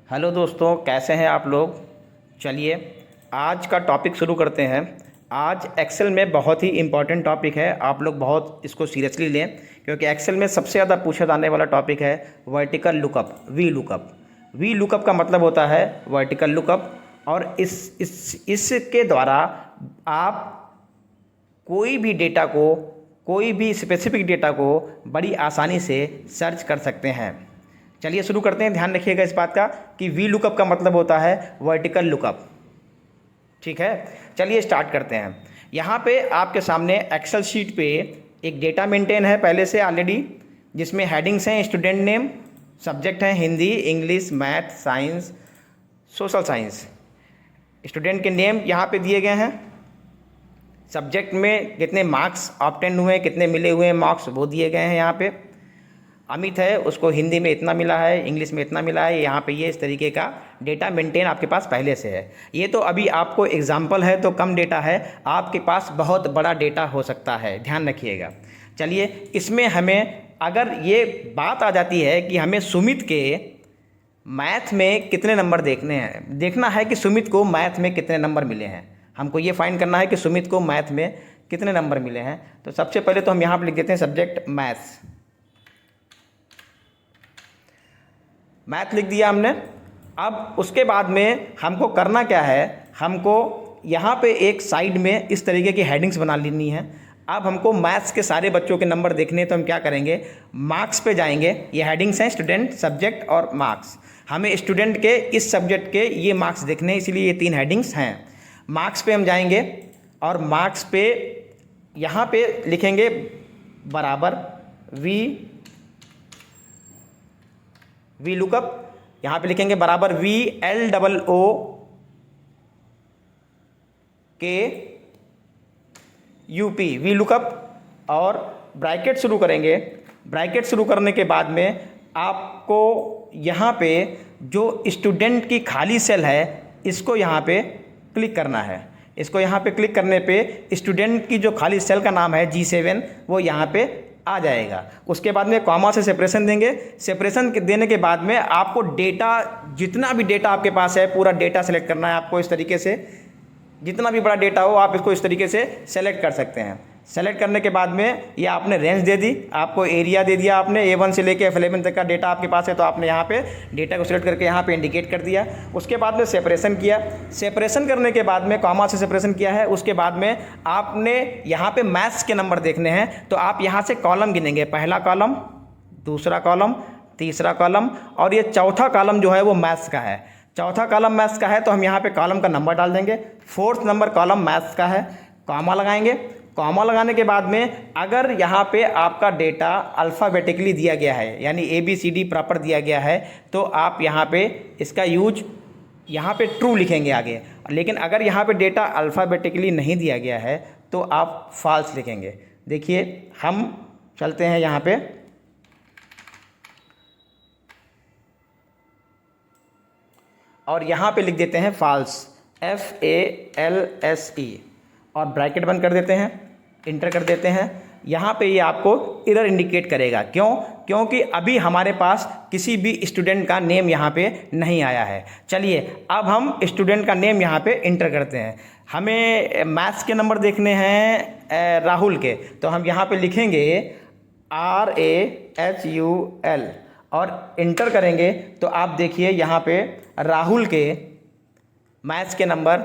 Hello दोस्तों, कैसे हैं आप लोग। चलिए आज का टॉपिक शुरू करते हैं। आज एक्सेल में बहुत ही इम्पॉर्टेंट टॉपिक है, आप लोग बहुत इसको सीरियसली लें क्योंकि एक्सेल में सबसे ज़्यादा पूछा जाने वाला टॉपिक है vertical lookup, V lookup. V lookup का मतलब होता है वर्टिकल लुकअप, और इसके द्वारा आप कोई भी डेटा को, कोई भी स्पेसिफिक डेटा को बड़ी आसानी से सर्च कर सकते हैं। चलिए शुरू करते हैं। ध्यान रखिएगा इस बात का कि वी लुकअप का मतलब होता है वर्टिकल लुकअप। ठीक है, चलिए स्टार्ट करते हैं। यहाँ पे आपके सामने एक्सेल शीट पे एक डेटा मेंटेन है पहले से ऑलरेडी, जिसमें हेडिंग्स हैं स्टूडेंट नेम, सब्जेक्ट हैं Hindi, English, math, science, social science. Student के नेम यहाँ पे दिए गए हैं, सब्जेक्ट में कितने मार्क्स ऑब्टेन हुए, कितने मिले हुए हैं मार्क्स वो दिए गए हैं। यहाँ पे अमित है, उसको हिंदी में इतना मिला है, इंग्लिश में इतना मिला है। यहाँ पे ये इस तरीके का डेटा मेंटेन आपके पास पहले से है। ये तो अभी आपको एग्जाम्पल है तो कम डेटा है, आपके पास बहुत बड़ा डेटा हो सकता है, ध्यान रखिएगा। चलिए इसमें हमें अगर ये बात आ जाती है कि हमें सुमित के मैथ में कितने नंबर देखना है कि सुमित को मैथ में कितने नंबर मिले हैं, हमको ये फाइंड करना है कि सुमित को मैथ में कितने नंबर मिले हैं। तो सबसे पहले तो हम यहाँ पर लिख देते हैं सब्जेक्ट मैथ्स। मैथ लिख दिया हमने। अब उसके बाद में हमको करना क्या है, हमको यहाँ पे एक साइड में इस तरीके की हेडिंग्स बना लेनी है। अब हमको मैथ्स के सारे बच्चों के नंबर देखने हैं तो हम क्या करेंगे, मार्क्स पे जाएंगे। ये हेडिंग्स हैं स्टूडेंट, सब्जेक्ट और मार्क्स। हमें स्टूडेंट के इस सब्जेक्ट के ये मार्क्स देखने हैं, इसलिए ये 3 हेडिंग्स हैं। मार्क्स पे हम जाएंगे और मार्क्स पे यहाँ पे लिखेंगे बराबर वी लुकअप। यहाँ पे लिखेंगे बराबर VLOO के UP, वी लुकअप, और ब्रैकेट शुरू करेंगे। ब्रैकेट शुरू करने के बाद में आपको यहाँ पे जो स्टूडेंट की खाली सेल है इसको यहाँ पे क्लिक करना है। इसको यहाँ पे क्लिक करने पे स्टूडेंट की जो खाली सेल का नाम है G7 वो यहाँ पे आ जाएगा। उसके बाद में कॉमा से सेपरेशन देंगे। सेपरेशन देने के बाद में आपको डेटा, जितना भी डेटा आपके पास है पूरा डेटा सेलेक्ट करना है आपको। इस तरीके से जितना भी बड़ा डेटा हो आप इसको इस तरीके से सेलेक्ट कर सकते हैं। सेलेक्ट करने के बाद में ये आपने रेंज दे दी, आपको एरिया दे दिया आपने, A1 से लेके F11 तक का डेटा आपके पास है तो आपने यहाँ पे डेटा को सिलेक्ट करके यहाँ पे इंडिकेट कर दिया। उसके बाद में सेपरेशन किया। सेपरेशन करने के बाद में कॉमा से सेपरेशन किया है। उसके बाद में आपने यहाँ पे मैथ्स के नंबर देखने हैं तो आप यहाँ से कॉलम गिनेंगे, पहला कॉलम, दूसरा कॉलम, तीसरा कॉलम, और ये चौथा कॉलम जो है वो मैथ्स का है। चौथा कॉलम मैथ्स का है तो हम यहाँ पे कॉलम का नंबर डाल देंगे। 4th नंबर कॉलम मैथ्स का है, कॉमा लगाएंगे। कॉमा लगाने के बाद में अगर यहाँ पे आपका डेटा अल्फ़ाबेटिकली दिया गया है, यानी ABCD प्रॉपर दिया गया है, तो आप यहाँ पे इसका यूज यहाँ पे ट्रू लिखेंगे आगे। लेकिन अगर यहाँ पे डेटा अल्फ़ाबेटिकली नहीं दिया गया है तो आप फॉल्स लिखेंगे। देखिए हम चलते हैं यहाँ पे, और यहाँ पे लिख देते हैं फॉल्स, FALSE, और ब्रैकेट बंद कर देते हैं, इंटर कर देते हैं। यहाँ पे ये आपको एरर इंडिकेट करेगा। क्यों? क्योंकि अभी हमारे पास किसी भी स्टूडेंट का नेम यहाँ पे नहीं आया है। चलिए अब हम स्टूडेंट का नेम यहाँ पे इंटर करते हैं। हमें मैथ्स के नंबर देखने हैं राहुल के, तो हम यहाँ पे लिखेंगे RAHUL और इंटर करेंगे तो आप देखिए यहाँ पे राहुल के मैथ्स के नंबर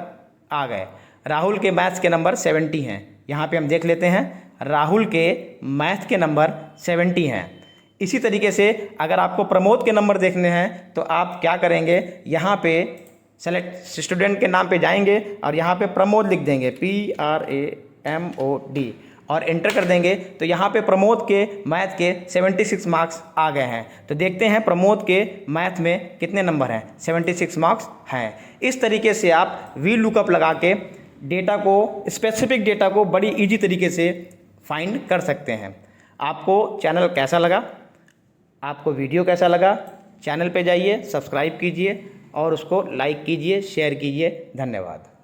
आ गए। राहुल के मैथ्स के नंबर 70 हैं। यहाँ पे हम देख लेते हैं राहुल के मैथ के नंबर 70 हैं। इसी तरीके से अगर आपको प्रमोद के नंबर देखने हैं तो आप क्या करेंगे, यहाँ पे सेलेक्ट स्टूडेंट के नाम पे जाएंगे और यहाँ पे प्रमोद लिख देंगे, PRAMOD, और एंटर कर देंगे तो यहाँ पे प्रमोद के मैथ के 76 मार्क्स आ गए हैं। तो देखते हैं प्रमोद के मैथ में कितने नंबर हैं, 76 मार्क्स हैं। इस तरीके से आप वी लुकअप लगा के डेटा को, स्पेसिफिक डेटा को बड़ी इजी तरीके से फाइंड कर सकते हैं। आपको चैनल कैसा लगा, आपको वीडियो कैसा लगा, चैनल पे जाइए, सब्सक्राइब कीजिए और उसको लाइक कीजिए, शेयर कीजिए। धन्यवाद।